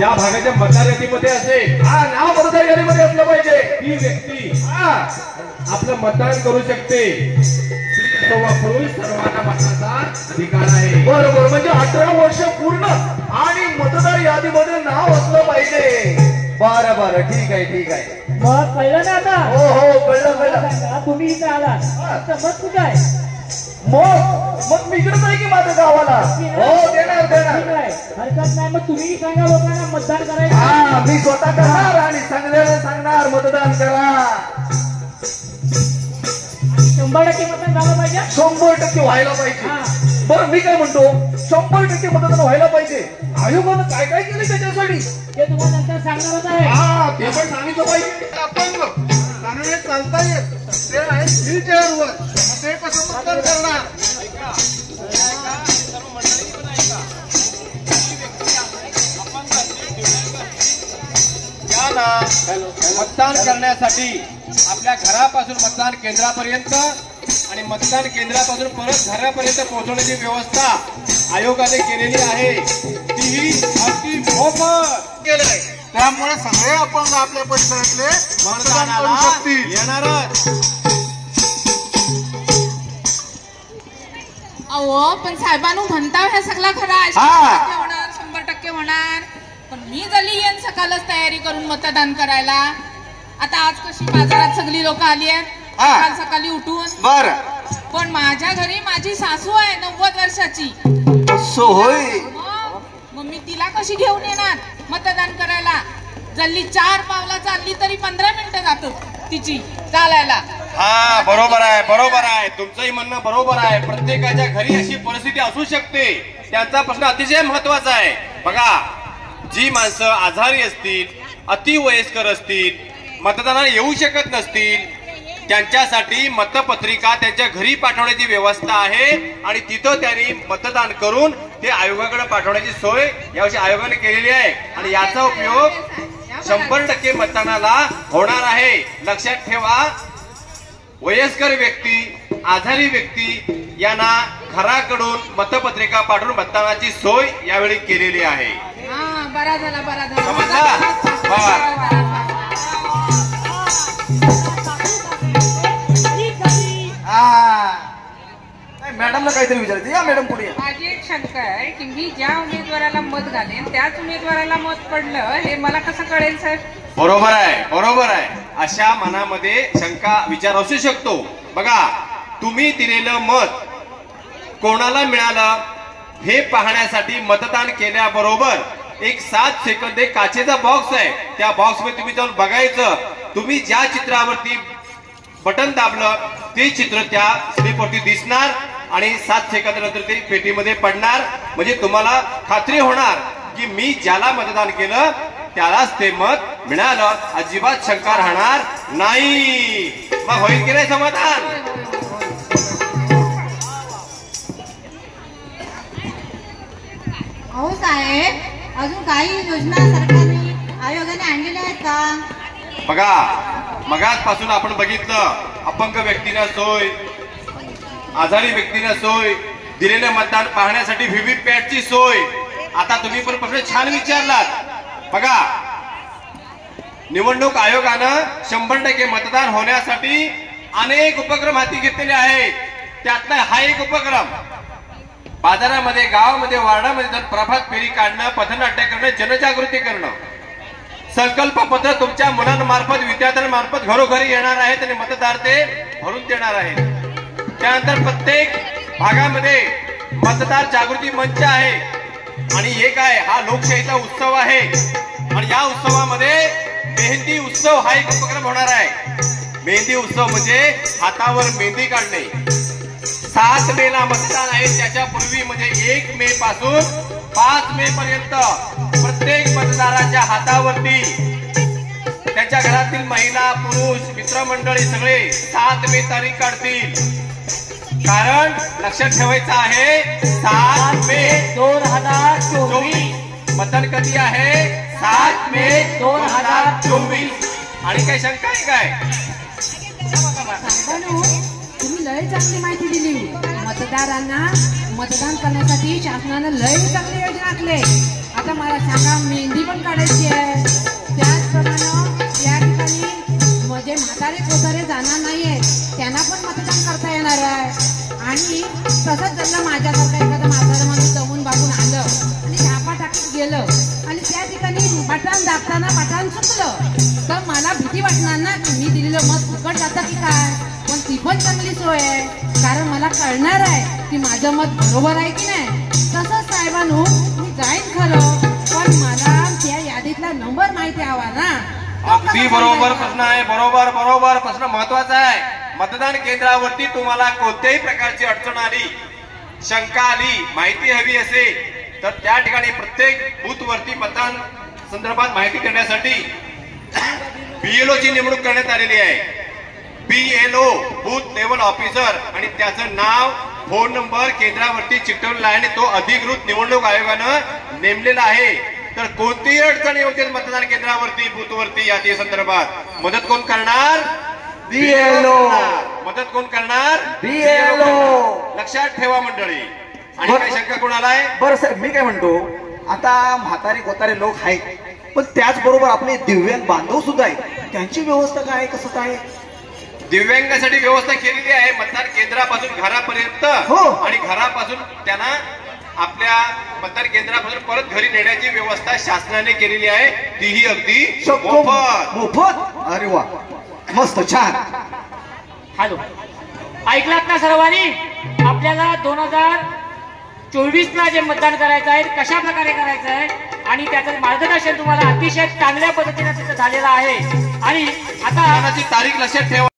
या भागाच्या मतदार यादीमध्ये असेल, नाव मतदार यादीमध्ये असलं पाहिजे, ती व्यक्ती आपलं मतदान करू शकते. पुरुष सर्वांना मतदानाचा अधिकार आहे. बरोबर, म्हणजे 18 वर्ष पूर्ण आणि मतदार यादीमध्ये नाव असलं पाहिजे. बरं बरं, ठीक आहे ठीक आहे. मग कळलं ना आता? हो हो, कळलं कळलं. तुम्ही इथे आलात, मत कुठं आहे? मग मी इकडेच आहे की माझ्या गावाला. हो, देणार देणार, हरकत नाही. मग तुम्ही सांगा लोकांना मतदान करायचं. मी स्वतः करणार आणि सांगण्याला सांगणार मतदान करा. 100% मतदान झालं पाहिजे. 100% व्हायला पाहिजे. बरं, मी काय म्हणतो, 100% मतदान व्हायला पाहिजे. आयोगानं काय काय केलं त्याच्यासाठी ते तुम्हाला नंतर सांगणारच आहे. ते पण सांगितलं पाहिजे. अपंग कानाने चालता येत, ते आहे व्हीलचेअरवर, ते कसं मतदान करणार? मतदान करण्यासाठी आपल्या घरापासून मतदान केंद्रापर्यंत आणि मतदान केंद्रापासून परत घरापर्यंत पोहोचवण्याची व्यवस्था आयोगाने केलेली आहे. ती अगदी मोफत केलंय. त्यामुळे सगळे अपंग आपल्या परिसरातले मतदान करू शकतील. येणारच. अहो, पण साहेबांनो म्हणता हे सगळं खरं आहे. 100% होणार, 100% होणार. पण मी जरी येईन सकाळच तयारी करून मतदान करायला. आता आज कशी बाजारात सगळी लोक आली आहेत काल सकाळी उठून. बर, पण माझ्या घरी माझी सासू आहे 90 वर्षाची. होय. मग मी तिला कशी घेऊन येणार मतदान करायला? जल्ली 4 पावला चालली तरी 15 मिनिटं जातात तिची चालायला. हा, बरोबर आहे, बरोबर आहे. तुमचंही म्हणणं बरोबर आहे. प्रत्येकाच्या घरी अशी परिस्थिती असू शकते. त्यांचा प्रश्न अतिशय महत्वाचा आहे. बघा, जी माणसं आजारी असतील, अतिवयस्कर असतील, मतदानाला येऊ शकत नसतील, त्यांच्यासाठी मतपत्रिका त्यांच्या घरी पाठवण्याची व्यवस्था आहे आणि तिथं त्यांनी मतदान करून ते आयोगाकडे पाठवण्याची सोय यावर्षी आयोगाने केलेली आहे आणि याचा उपयोग 100% मतदानाला होणार आहे. लक्षात ठेवा, वयस्कर व्यक्ती, आजारी व्यक्ती यांना घराकडून मतपत्रिका पाठवून मतदानाची सोय यावेळी केलेली आहे. बरा झाला, बरा झाला. मॅडमला काहीतरी विचारायचं. या मॅडम, पुढे. माझी एक शंका आहे की मी ज्या उमेदवाराला मत घालेन त्याच उमेदवाराला मत पडलं हे मला कसं कळेल साहेब? बरोबर आहे, बरोबर आहे. अशा मनामध्ये शंका विचार असू शकतो. बघा, तुम्ही दिलेलं मत कोणाला मिळालं हे पाहण्यासाठी मतदान केल्याबरोबर एक 7 सेकंद एक काचेचा बॉक्स आहे, त्या बॉक्स मध्ये तुम्ही जाऊन बघायचं. तुम्ही ज्या चित्रावरती बटन दाबलं ते चित्र त्या स्लिपवरती दिसणार आणि 7 सेकंदानंतर ते पेटीमध्ये पडणार. म्हणजे तुम्हाला खात्री होणार की मी ज्याला मतदान केलं त्यालाच ते मत मिळालं. अजिबात शंका राहणार नाही. मग होईल की नाही समाधान? हो साहेब, अजून काही योजना सरकारने आयोगाने आणलेल्या आहेत का? बघा, मगाचपासून आपण बघितलं, अपंग व्यक्तींना सोय, आजारी व्यक्तींना सोय, दिलेलं मतदान पाहण्यासाठी व्हीव्हीपॅटची सोय. आता तुम्ही पण प्रश्न छान विचारलात. बघा, निवडणूक आयोगानं 100% मतदान होण्यासाठी अनेक उपक्रम हाती घेतलेले आहेत. त्यातला हा एक उपक्रम, बाजारामध्ये, गावामध्ये, वार्डामध्ये जाऊन प्रभात फेरी काढणं, पथनाट्य करणं, जनजागृती करणं. संकल्प पत्र तुमच्या मुलांमार्फत, विद्यार्थ्यांमार्फत घरोघरी येणार आहेत आणि मतदार ते भरून देणार आहेत. त्यानंतर प्रत्येक भागामध्ये मतदार जागृती मंच आहे आणि हे काय, हा लोकशाहीचा उत्सव आहे आणि या उत्सवामध्ये मेहंदी उत्सव हा एक उपक्रम होणार आहे. मेहंदी उत्सव म्हणजे हातावर मेहंदी काढणे. 7 मेला मतदान आहे, त्याच्यापूर्वी म्हणजे 1 मे पासून 5 मे पर्यंत प्रत्येक मतदाराच्या हातावरती त्यांच्या घरातील महिला, पुरुष, मित्रमंडळी सगळे 7 मे तारीख काढतील. कारण लक्षात ठेवायचं आहे 7 मे 2024. मतदान कधी आहे? 7 मे 2024. आणि काही शंका आहे काय? तुम्ही लय चांगली माहिती दिली. मतदारांना मतदान करण्यासाठी शासनानं लय चांगली योजना आखली. आता मला सांगा, मेहंदी पण काढायची आहे. त्याचप्रमाणे या ठिकाणी म्हणजे म्हातारे कोतारे जाणार नाहीये, त्यांना पण मतदान करता येणार आहे. आणि तसंच त्यांना माझ्यासारखा एखादा म्हातारा माणूस जमून बागून आलं आणि झापा टाकीत गेलं आणि त्या ठिकाणी बटन दाबताना बटन चुकलं तर मला भीती वाटणार ना की मी दिलेलं मत फुकट जातं की काय. पण ती पण चांगली सोय आहे, कारण मला कळणार आहे की माझं मत बरोबर आहे की नाही. तसंच साहेबांनो मी जाईन खरं, पण मला त्या यादीतला नंबर माहिती हवा ना. अगदी बरोबर प्रश्न आहे. बरोबर बरोबर प्रश्न महत्वाचा आहे. मतदान केंद्रावरती तुम्हाला कोणत्याही प्रकारची अडचण आली, शंका आली, माहिती हवी असेल तर त्या ठिकाणी प्रत्येक बूथ वरती मतदान संदर्भात माहिती देण्यासाठी BLO ची नेमणूक करण्यात आलेली आहे. BLO बूथ लेवल ऑफिसर, आणि त्याचं नाव, फोन नंबर केंद्रावरती चिकटवलेला आहे आणि तो अधिकृत निवडणूक आयोगानं नेमलेला आहे. तर कोणतीही अडचण येऊ दे मतदान केंद्रावरती, बूथवरती यादी संदर्भात मदत कोण करणार? BLO. मदत कोण करणार? BLO. लक्षात ठेवा मंडळी. आणि काही शंका कोणाला आहे? बरं साहेब, मी काय म्हणतो, आता म्हातारे कोतारे लोक आहेत, पण त्याचबरोबर आपले दिव्यांग बांधव सुद्धा आहेत, त्यांची व्यवस्था काय, कसं काय? दिव्यांगासाठी व्यवस्था केलेली आहे. मतदान केंद्रापासून घरापर्यंत हो. आणि घरापासून त्यांना आपल्या मतदान केंद्रापासून परत घरी नेण्याची व्यवस्था शासनाने केलेली आहे. तीही अगदी मोफत. मोफत? अरे वा, मस्त, छान. हॅलो, ऐकलात ना सर्वांनी? आपल्याला 2024ला जे मतदान करायचं आहे कशा प्रकारे करायचं आहे आणि त्याचं मार्गदर्शन तुम्हाला अतिशय चांगल्या पद्धतीने तिथं झालेलं आहे. आणि आता तारीख लक्षात ठेवा.